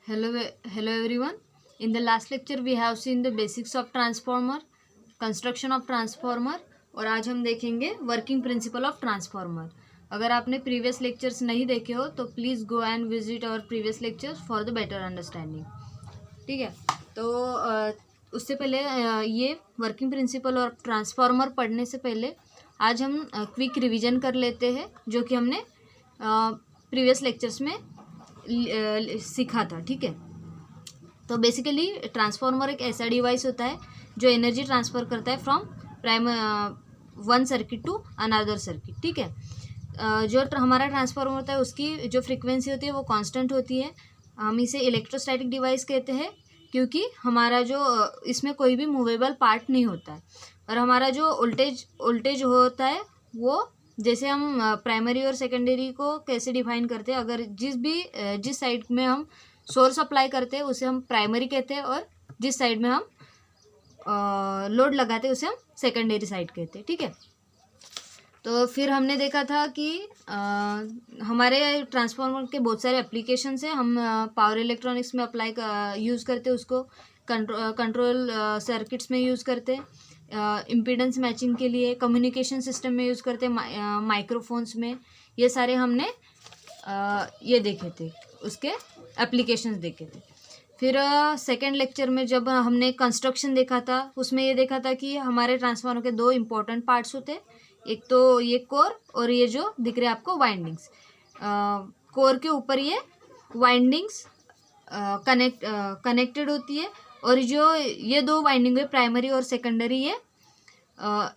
Hello everyone. In the last lecture we have seen the basics of transformer, construction of transformer और आज हम देखेंगे working principle of transformer. अगर आपने previous lectures नहीं देखे हो तो please go and visit our previous lectures for the better understanding. ठीक है, तो उससे पहले ये वर्किंग प्रिंसिपल और ट्रांसफार्मर पढ़ने से पहले आज हम क्विक रिवीजन कर लेते हैं जो कि हमने प्रीवियस लेक्चर्स में सीखा था. ठीक है, तो बेसिकली ट्रांसफार्मर एक ऐसा डिवाइस होता है जो एनर्जी ट्रांसफ़र करता है from one circuit to another circuit. ठीक है, जो हमारा ट्रांसफार्मर होता है उसकी जो फ्रीक्वेंसी होती है वो कांस्टेंट होती है. हम इसे इलेक्ट्रोस्टैटिक डिवाइस कहते हैं क्योंकि हमारा जो इसमें कोई भी मूवेबल पार्ट नहीं होता है. और हमारा जो वोल्टेज होता है वो जैसे हम प्राइमरी और सेकेंडरी को कैसे डिफाइन करते हैं, अगर जिस साइड में हम सोर्स अप्लाई करते हैं उसे हम प्राइमरी कहते हैं और जिस साइड में हम लोड लगाते हैं उसे हम सेकेंडरी साइड कहते हैं. ठीक है, तो फिर हमने देखा था कि हमारे ट्रांसफार्मर के बहुत सारे एप्लीकेशंस हैं. हम पावर इलेक्ट्रॉनिक्स में यूज़ करते हैं उसको, कंट्रोल सर्किट्स में यूज़ करते हैं, इम्पीडेंस मैचिंग के लिए कम्युनिकेशन सिस्टम में यूज़ करते हैं, माइक्रोफोन्स में. ये सारे हमने ये देखे थे, उसके एप्लीकेशंस देखे थे. फिर सेकेंड लेक्चर में जब हमने कंस्ट्रक्शन देखा था उसमें ये देखा था कि हमारे ट्रांसफार्मर के दो इम्पोर्टेंट पार्ट्स होते हैं. एक तो ये कोर और ये जो दिख रहे हैं आपको वाइंडिंग्स. कोर के ऊपर ये वाइंडिंग्स कनेक्टेड होती है और जो ये दो वाइंडिंग है प्राइमरी और सेकेंडरी ये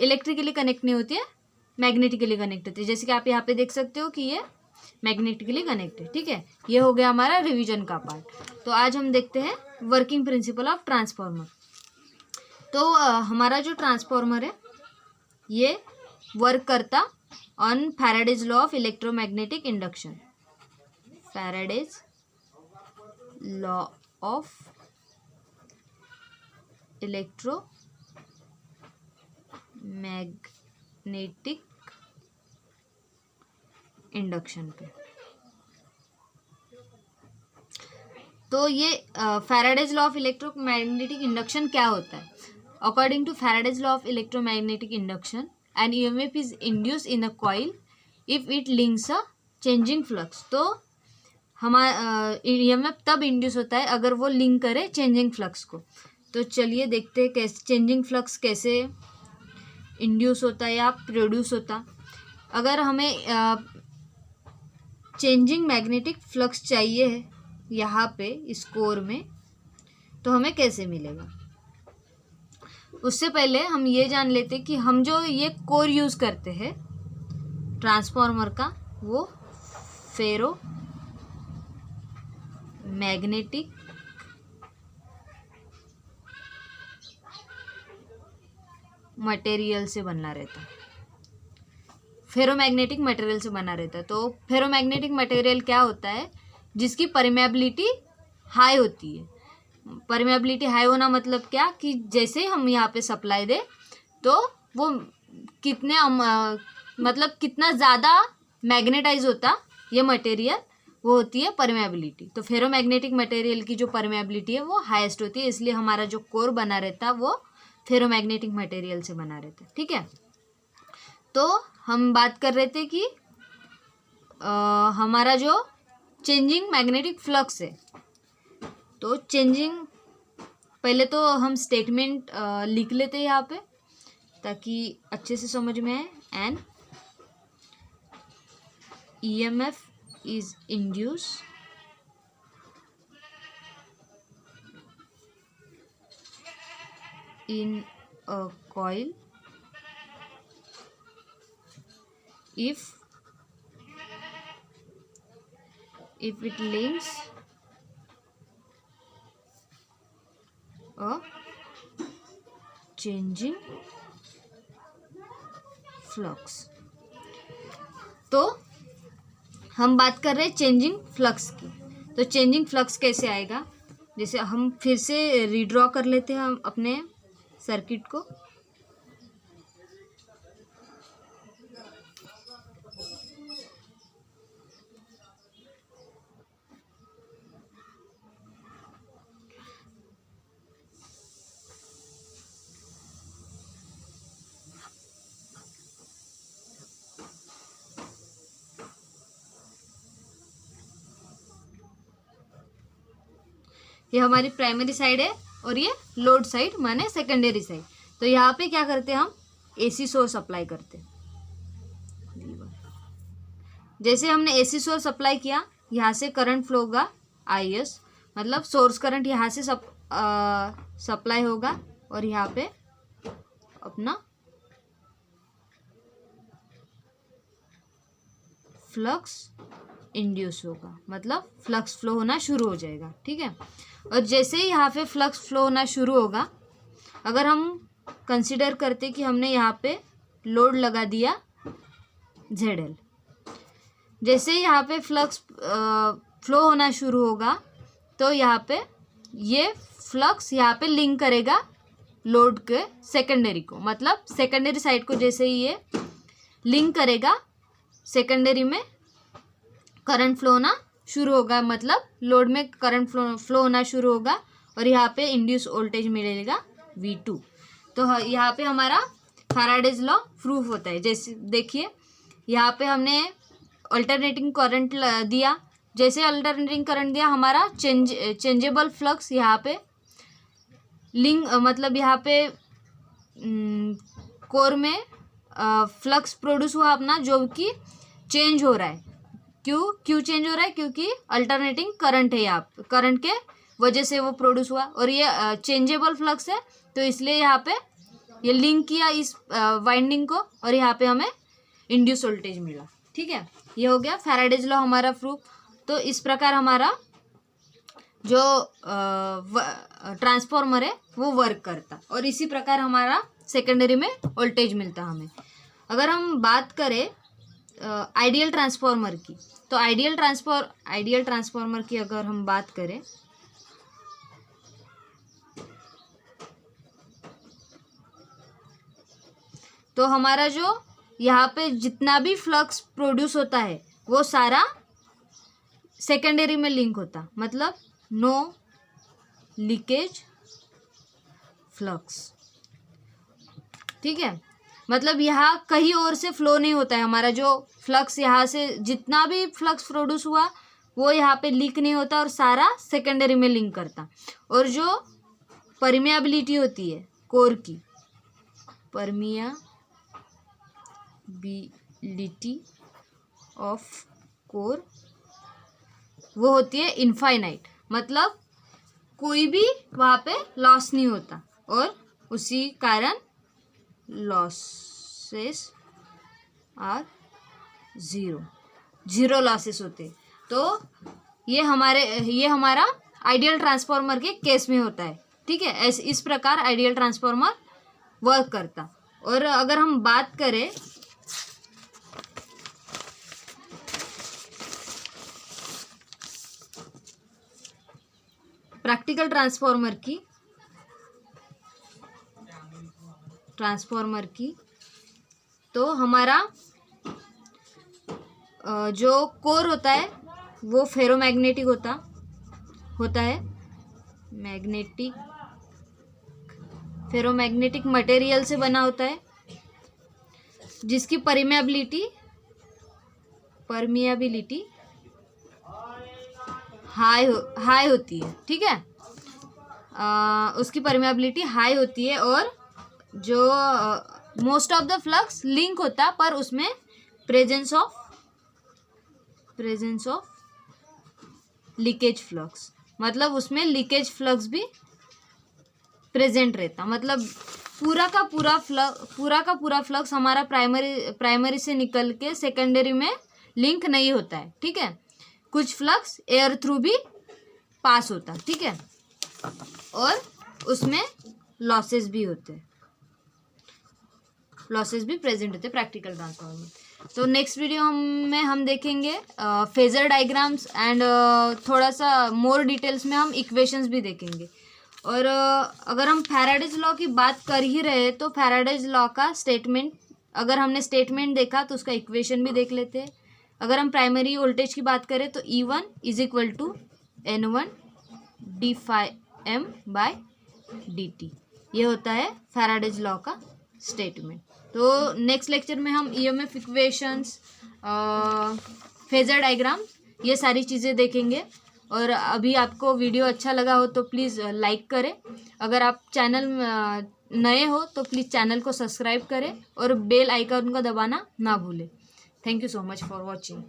इलेक्ट्रिकली कनेक्ट नहीं होती है, मैग्नेटिकली कनेक्ट होती है. जैसे कि आप यहाँ पे देख सकते हो कि ये मैग्नेटिकली कनेक्ट है. ठीक है, ये हो गया हमारा रिवीजन का पार्ट. तो आज हम देखते हैं वर्किंग प्रिंसिपल ऑफ ट्रांसफार्मर. तो हमारा जो ट्रांसफार्मर है ये वर्क करता on Faraday's law of electromagnetic induction. Faraday's law of electromagnetic induction पे. तो ये Faraday's law of electromagnetic induction क्या होता है? According to Faraday's law of electromagnetic induction an EMF is induce in a coil if it links a changing flux. तो हमारा EMF तब induce होता है अगर वो लिंक करे चेंजिंग फ्लक्स को. तो चलिए देखते हैं कैसे चेंजिंग फ्लक्स कैसे इंड्यूस होता है या प्रोड्यूस होता. अगर हमें चेंजिंग मैग्नेटिक फ्लक्स चाहिए है यहाँ पे इस कोर में, तो हमें कैसे मिलेगा? उससे पहले हम ये जान लेते कि हम जो ये कोर यूज़ करते हैं ट्रांसफार्मर का वो फेरो मैग्नेटिक मटेरियल से बना रहता है. फेरोमैग्नेटिक मटेरियल से बना रहता है. तो फेरोमैग्नेटिक मटेरियल क्या होता है? जिसकी परमेबिलिटी हाई होती है. परमेबिलिटी हाई होना मतलब क्या कि जैसे हम यहाँ पे सप्लाई दे तो वो कितने मतलब कितना ज़्यादा मैग्नेटाइज होता ये मटेरियल, वो होती है परमेबिलिटी. तो फेरोमैग्नेटिक मटेरियल की जो परमेबिलिटी है वो हाईएस्ट होती है, इसलिए हमारा जो कोर बना रहता है वो फेरोमैग्नेटिक मटेरियल से बना रहता है. ठीक है, तो हम बात कर रहे थे कि हमारा जो चेंजिंग मैग्नेटिक फ्लक्स है, तो चेंजिंग पहले तो हम स्टेटमेंट लिख लेते हैं यहाँ पे ताकि अच्छे से समझ में आए. An EMF is induce in a coil if it links a changing flux. तो हम बात कर रहे हैं चेंजिंग फ्लक्स की. तो चेंजिंग फ्लक्स कैसे आएगा? जैसे हम फिर से रीड्रॉ कर लेते हैं हम अपने सर्किट को. ये हमारी प्राइमरी साइड है और ये लोड साइड माने सेकेंडरी साइड। तो यहाँ पे क्या करते हैं हम AC सोर्स अप्लाई करते हैं। जैसे हमने AC सोर्स अप्लाई किया, यहाँ से करंट फ्लो होगा IS, मतलब सोर्स करंट यहाँ से सप्लाई होगा और यहाँ पे अपना फ्लक्स इंड्यूस होगा, मतलब फ्लक्स फ्लो होना शुरू हो जाएगा। ठीक है, और जैसे ही यहाँ पे फ्लक्स फ्लो होना शुरू होगा, अगर हम कंसिडर करते कि हमने यहाँ पे लोड लगा दिया ZL, जैसे ही यहाँ पे फ्लक्स फ्लो होना शुरू होगा तो यहाँ पे ये फ्लक्स यहाँ पे लिंक करेगा लोड के सेकेंडरी को, मतलब सेकेंडरी साइड को जैसे ही ये लिंक करेगा सेकेंडरी में करंट फ्लो होना शुरू होगा, मतलब लोड में करंट फ्लो होना शुरू होगा और यहाँ पे इंड्यूस वोल्टेज मिलेगा V2। तो यहाँ पे हमारा फैराडेज लॉ प्रूफ होता है। जैसे देखिए यहाँ पे हमने अल्टरनेटिंग करंट दिया, जैसे अल्टरनेटिंग करंट दिया हमारा चेंजेबल फ्लक्स यहाँ पे लिंक, मतलब यहाँ पे कोर में फ्लक्स प्रोड्यूस हुआ अपना, जो कि चेंज हो रहा है। क्यों चेंज हो रहा है? क्योंकि अल्टरनेटिंग करंट है, यहाँ करंट के वजह से वो प्रोड्यूस हुआ और ये चेंजेबल फ्लक्स है, तो इसलिए यहाँ पे ये लिंक किया इस वाइंडिंग को और यहाँ पे हमें इंड्यूस वोल्टेज मिला। ठीक है, ये हो गया फैराडेज लॉ हमारा प्रूफ। तो इस प्रकार हमारा जो ट्रांसफॉर्मर है वो वर्क करता और इसी प्रकार हमारा सेकेंडरी में वोल्टेज मिलता हमें। अगर हम बात करें आइडियल ट्रांसफॉर्मर की, तो आइडियल ट्रांसफॉर्मर की अगर हम बात करें तो हमारा जो यहाँ पे जितना भी फ्लक्स प्रोड्यूस होता है वो सारा सेकेंडरी में लिंक होता, मतलब नो लीकेज फ्लक्स। ठीक है, मतलब यहाँ कहीं और से फ्लो नहीं होता है, हमारा जो फ्लक्स यहाँ से जितना भी फ्लक्स प्रोड्यूस हुआ वो यहाँ पे लीक नहीं होता और सारा सेकेंडरी में लिंक करता। और जो परमियाबिलिटी होती है कोर की, परमियाबिलिटी ऑफ कोर, वो होती है इनफाइनाइट, मतलब कोई भी वहाँ पे लॉस नहीं होता और उसी कारण लॉसेस आर जीरो लॉसेस होते। तो ये हमारा आइडियल ट्रांसफॉर्मर के केस में होता है। ठीक है, इस प्रकार आइडियल ट्रांसफॉर्मर वर्क करता। और अगर हम बात करें प्रैक्टिकल ट्रांसफॉर्मर की, तो हमारा जो कोर होता है वो फेरोमैग्नेटिक होता है, फेरोमैग्नेटिक मटेरियल से बना होता है, जिसकी परमियाबिलिटी हाई होती है। ठीक है, उसकी परमियाबिलिटी हाई होती है और जो most of the flux link होता है, पर उसमें प्रेजेंस ऑफ लीकेज फ्लक्स, मतलब उसमें लीकेज फ्लक्स भी प्रेजेंट रहता, मतलब पूरा का पूरा फ्लक्स हमारा प्राइमरी से निकल के सेकेंडरी में लिंक नहीं होता है। ठीक है, कुछ फ्लक्स एयर थ्रू भी पास होता। ठीक है, और उसमें लॉसेस भी प्रेजेंट होते प्रैक्टिकल ट्रांसफॉर्मर। तो नेक्स्ट वीडियो में हम देखेंगे फेजर डायग्राम्स एंड थोड़ा सा मोर डिटेल्स में हम इक्वेशंस भी देखेंगे। और अगर हम फैराडेज लॉ की बात कर ही रहे तो फैराडेज लॉ का स्टेटमेंट, अगर हमने स्टेटमेंट देखा तो उसका इक्वेशन भी देख लेते हैं। अगर हम प्राइमरी वोल्टेज की बात करें तो E1 = N1 dφm/dt, ये होता है फैराडेज लॉ का स्टेटमेंट। तो नेक्स्ट लेक्चर में हम EMF इक्वेशंस, फेजर डायग्राम, ये सारी चीज़ें देखेंगे। और अभी आपको वीडियो अच्छा लगा हो तो प्लीज़ लाइक करें। अगर आप चैनल नए हो तो प्लीज़ चैनल को सब्सक्राइब करें और बेल आइकन को दबाना ना भूलें। Thank you so much for watching.